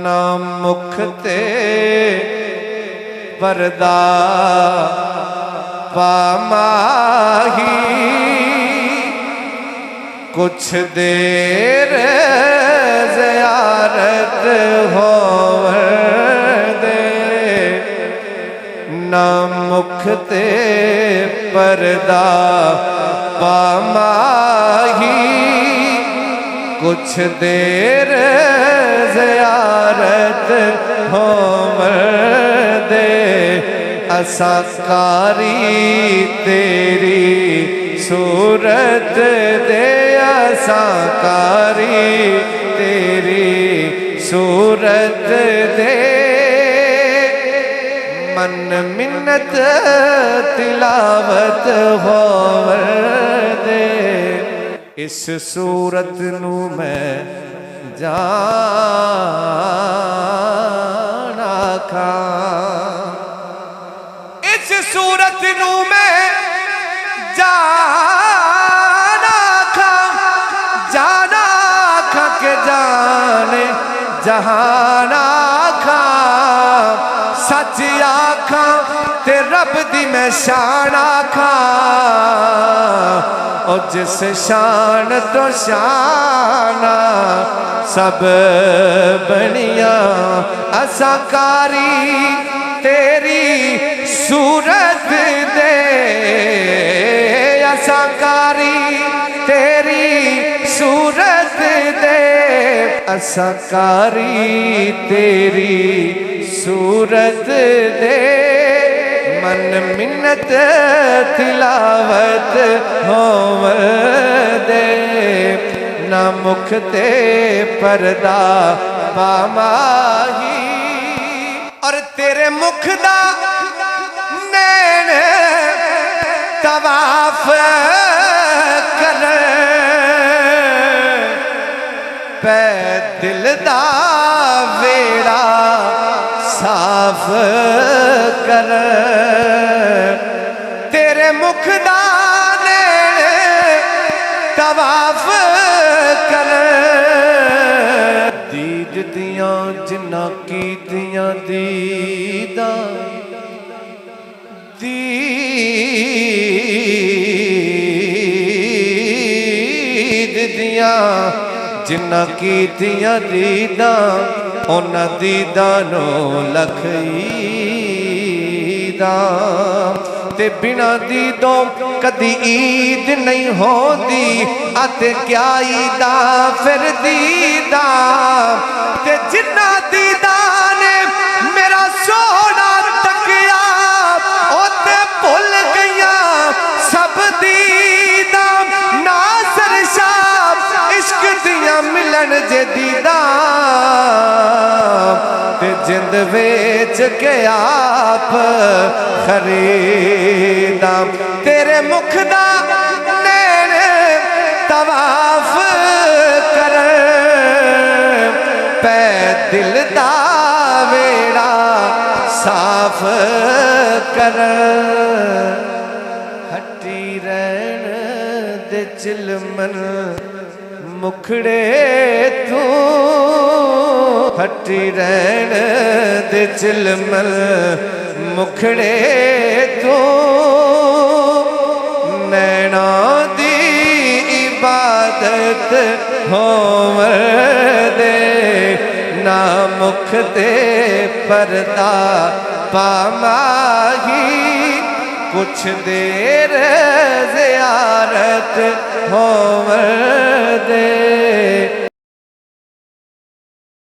ना मुख ते परदा पामाही कुछ देर ज़ियारत होवे दे ना मुख ते परदा पामाही कुछ देर ज़ियारत होवे दे असा कारी तेरी सूरत दे असा कारी तेरी सूरत दे मन मिन्नत तिलावत होवे दे इस सूरत नू मैं जाना खा इस सूरत नू मैं जाना खा के जाने जहाना खा सच आखा ते रब दी मैं शान आखा और जिस शान तो शाना सब बनिया असा कारी तेरी सूरत दे असा कारी तेरी सूरत दे असा कारी तेरी सूरत दे मन मिन्नत तिलावत होवे दे ना मुख ते परदा पामाही और तेरे मुख दा नैन तवाफ कर पै दिल दा वेड़ा साफ कर तेरे मुख दा नैन तवाफ कर दीद दियां जिन्ना कीतियां दीदा दीद दियां जिन्ना कीतियां दीदा उन्हां दीदा नो लख ईदा ते बिना दीदों कदी ईद नहीं होंदी अते क्या ईदा फिर दीदा ते जिन्ना दीदा ने मेरा सोना तकिया ओते भुल गईया सब दीदा नासर शाह इश्क दिया मिलन जे दीदा ते जिंद वेच के आप खरीदा तेरे मुख दा नैन तवाफ कर पै दिल दा वेड़ा साफ कर हटी रहन दे चिलमन मुखड़े तू हटी रहन दे चिलमन मुखड़े तू नैना दी इबादत होवे दे ना मुख ते परदा पामाही कुछ देर ज़ियारत होवे